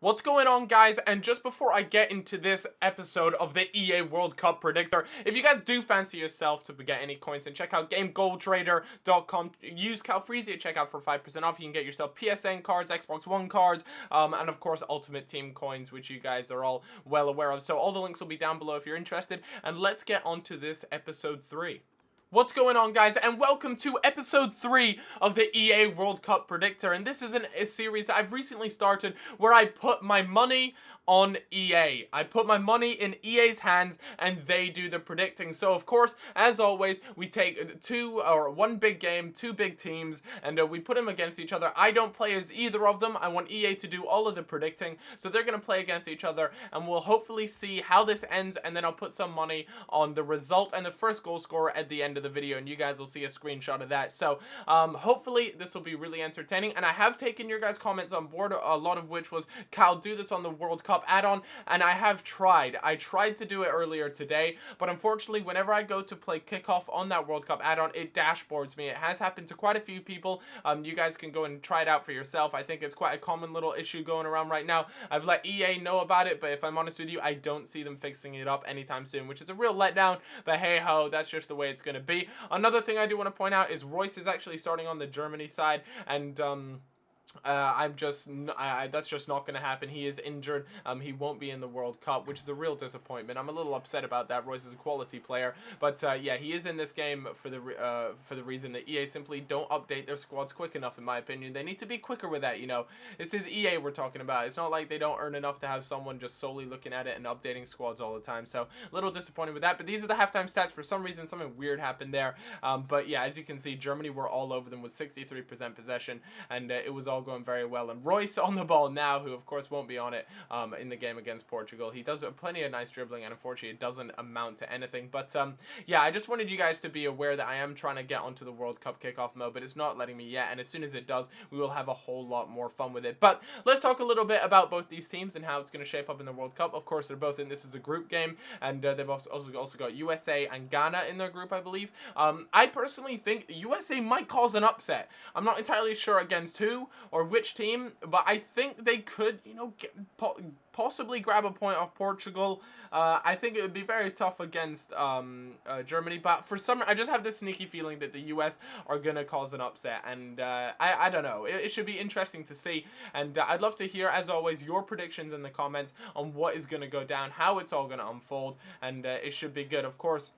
What's going on, guys? And just before I get into this episode of the EA World Cup Predictor, if you guys do fancy yourself to get any coins, then check out GameGoldTrader.com. Use Calfreezy at checkout for 5% off. You can get yourself PSN cards, Xbox One cards, and of course Ultimate Team coins, which you guys are all well aware of. So all the links will be down below if you're interested. And let's get on to this episode 3. What's going on, guys, and welcome to episode 3 of the EA World Cup Predictor. And this is a series that I've recently started where I put my money on EA. I put my money in EA's hands and they do the predicting. So of course, as always, we take one big game, two big teams, and we put them against each other. I don't play as either of them. I want EA to do all of the predicting, so they're going to play against each other, and we'll hopefully see how this ends, and then I'll put some money on the result and the first goal scorer at the end of the video, and you guys will see a screenshot of that. So hopefully this will be really entertaining, and I have taken your guys' comments on board, a lot of which was, Cal, do this on the World Cup add-on, and I have tried. I tried to do it earlier today, but unfortunately whenever I go to play kickoff on that World Cup add-on, it dashboards me. It has happened to quite a few people. You guys can go and try it out for yourself. I think it's quite a common little issue going around right now. I've let EA know about it, but if I'm honest with you, I don't see them fixing it up anytime soon, which is a real letdown, but hey ho, that's just the way it's going to be. Another thing I do want to point out is Royce is actually starting on the Germany side, and that's just not going to happen. He is injured. He won't be in the World Cup, which is a real disappointment. I'm a little upset about that. Royce is a quality player, but yeah, he is in this game for the reason that EA simply don't update their squads quick enough, in my opinion. They need to be quicker with that, you know. This is EA we're talking about. It's not like they don't earn enough to have someone just solely looking at it and updating squads all the time. So a little disappointed with that, but these are the halftime stats. For some reason, something weird happened there. But yeah, as you can see, Germany were all over them with 63% possession, and it was all going very well. And Royce on the ball now, who of course won't be on it in the game against Portugal. He does plenty of nice dribbling, and unfortunately it doesn't amount to anything. But yeah, I just wanted you guys to be aware that I am trying to get onto the World Cup kickoff mode, but it's not letting me yet, and as soon as it does, we will have a whole lot more fun with it. But let's talk a little bit about both these teams and how it's going to shape up in the World Cup. Of course, they're both in, this is a group game, and they've also got USA and Ghana in their group, I believe. I personally think USA might cause an upset. I'm not entirely sure against who or which team, but I think they could, you know, possibly grab a point off Portugal. I think it would be very tough against Germany, but for some, I just have this sneaky feeling that the US are gonna cause an upset, and I don't know. It should be interesting to see, and I'd love to hear, as always, your predictions in the comments on what is gonna go down, how it's all gonna unfold, and it should be good, of course.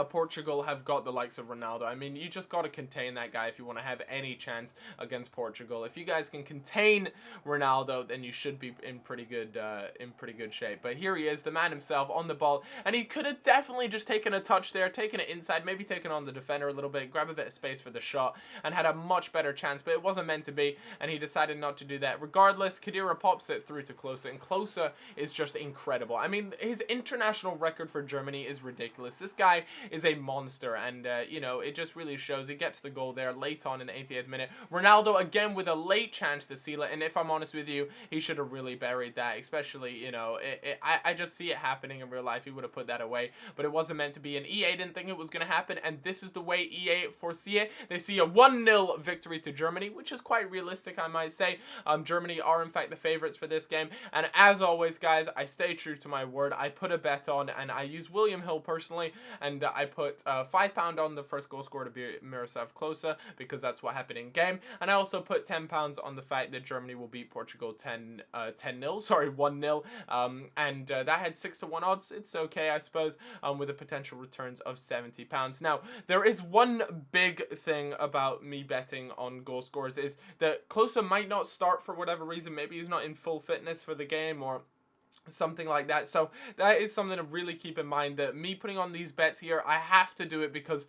Portugal have got the likes of Ronaldo. I mean, you just got to contain that guy if you want to have any chance against Portugal. If you guys can contain Ronaldo, then you should be in pretty good shape. But here he is, the man himself on the ball, and he could have definitely just taken a touch there, taken it inside, maybe taken on the defender a little bit, grab a bit of space for the shot, and had a much better chance. But it wasn't meant to be, and he decided not to do that. Regardless, Khedira pops it through to Klose, and Klose is just incredible. I mean, his international record for Germany is ridiculous. This guy is a monster, and you know, it just really shows. He gets the goal there late on in the 88th minute. Ronaldo again with a late chance to seal it, and if I'm honest with you, he should have really buried that, especially, you know, I just see it happening in real life. He would have put that away, but it wasn't meant to be, and EA didn't think it was going to happen, and this is the way EA foresee it. They see a 1-0 victory to Germany, which is quite realistic, I might say. Germany are in fact the favorites for this game, and as always, guys, I stay true to my word. I put a bet on, and I use William Hill personally, and I put £5 on the first goal scorer to be Miroslav Klose, because that's what happened in game, and I also put £10 on the fact that Germany will beat Portugal 1-0, and that had 6-1 odds. It's okay, I suppose, with a potential returns of £70. Now, there is one big thing about me betting on goal scorers, is that Klose might not start for whatever reason. Maybe he's not in full fitness for the game, or something like that. So that is something to really keep in mind, that me putting on these bets here, I have to do it because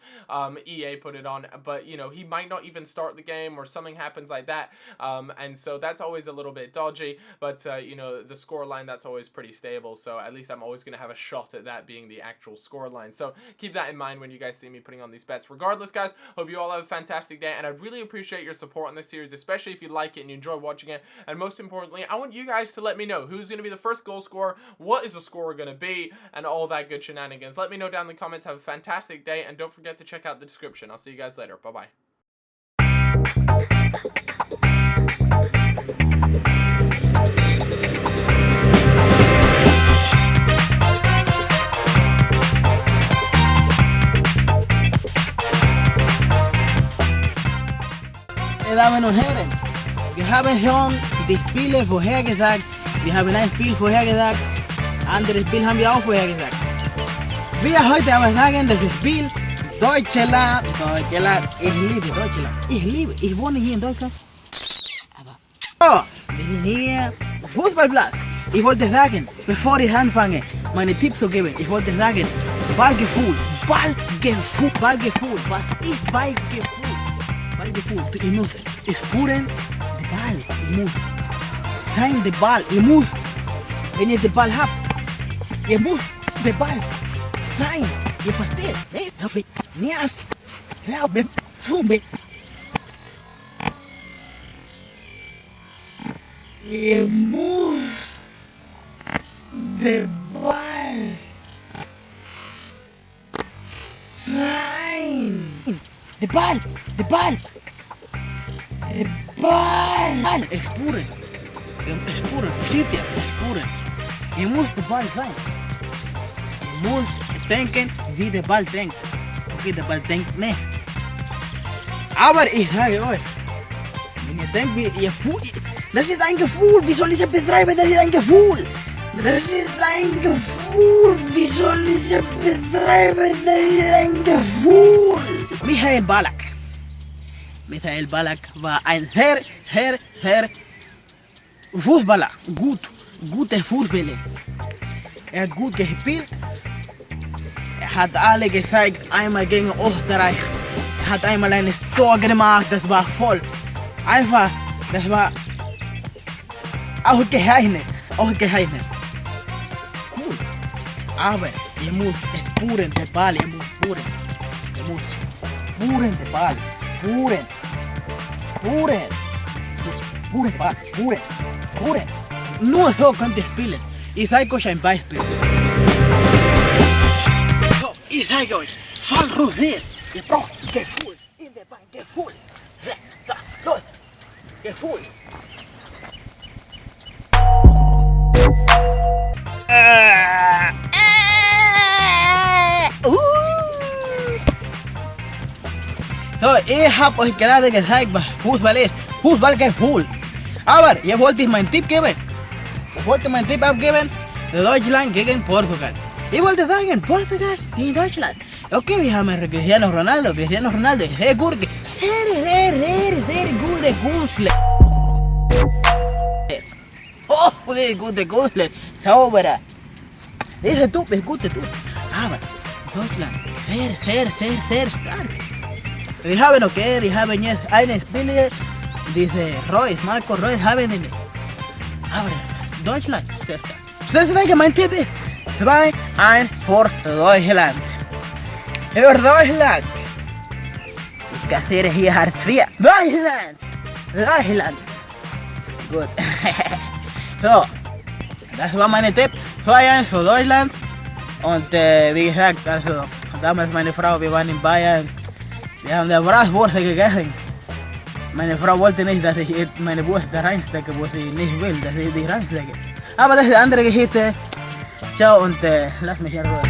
EA put it on, but you know, he might not even start the game, or something happens like that, and so that's always a little bit dodgy. But you know, the score line, that's always pretty stable, so at least I'm always going to have a shot at that being the actual score line. So keep that in mind when you guys see me putting on these bets. Regardless, guys, hope you all have a fantastic day, and I'd really appreciate your support on this series, especially if you like it and you enjoy watching it. And most importantly, I want you guys to let me know who's going to be the first goal scorer, what is the score going to be, and all that good shenanigans. Let me know down in the comments. Have a fantastic day, and don't forget to check out the description. I'll see you guys later. Bye bye. Damen und Herren, wir haben schon die Spiele vorhergesagt. Wir haben ein Spiel vorhergesagt, anderes Spiel haben wir auch vorhergesagt. Wir heute aber sagen, dass das Spiel Deutschland, ich liebe Deutschland. Ich wohne hier in Deutschland. Aber wir sind hier Fußballplatz. Ich wollte sagen, bevor ich anfange, meine Tipps zu geben, ich wollte sagen, Ballgefühl. Was ist Ballgefühl? Ballgefühl. Ich muss spüren den Ball. Ich muss sein den Ball. Ich muss, wenn ihr den Ball habt, ihr muss den Ball sein. Ihr versteht? Nias. Help me. Ihr muss den Ball sein. Der Ball. Spuren. Versteht ihr? Spuren. Ihr müsst der Ball sein. Ihr müsst denken, wie der Ball denkt. Okay, der Ball denkt nicht. Aber ich sage euch, wenn ihr denkt, wie ihr fühlt, das ist ein Gefühl. Wie soll ich das beschreiben? Das ist ein Gefühl. Wie soll ich das beschreiben? Das ist ein Gefühl. Michael Ballack war ein Herr Fußballer. Guter Fußballer. Er hat gut gespielt. Er hat alle gezeigt, einmal gegen Österreich. Er hat einmal ein Tor gemacht, das war voll. Einfach, das war ausgezeichnet. Cool. Aber ihr müsst spuren den Ball, den Ball. Spuren. Nur so könnt ihr spielen. Ich zeige euch ein Beispiel. So, ich zeige euch. Fallrückseher. Ihr braucht Gefühl. In der Ball, Gefühl. Da, los. Gefühl. So, ich habe euch gerade gezeigt, was Fußball ist. Fußballgefühl. Aber ihr wollt meinen Tipp geben. Ich wollte meinen Tipp abgeben. Deutschland gegen Portugal. Ich wollte sagen, Portugal gegen Deutschland. Okay, wir haben Cristiano Ronaldo. Sehr gut. Sehr gute Künstler. Oh, sehr gute Künstler. Zauberer. Dieser Typ ist guter Typ. Aber Deutschland sehr stark. Die haben jetzt einen Spieler, Marco Reus haben ihn. Aber Deutschland sehr stark. Deswegen mein Tipp ist 2-1 für Deutschland. Für Deutschland. Ich kassiere hier Hartz IV. Deutschland. Gut. So, das war mein Tipp. 2-1 für Deutschland. Und wie gesagt, also damals meine Frau, wir waren in Bayern. Wir haben die Bratwurst gegessen. Meine Frau wollte nicht, dass ich meine Wurst da reinstecke, wo sie nicht will, dass ich die reinstecke. Aber das ist eine andere Geschichte. Ciao und lass mich in Ruhe.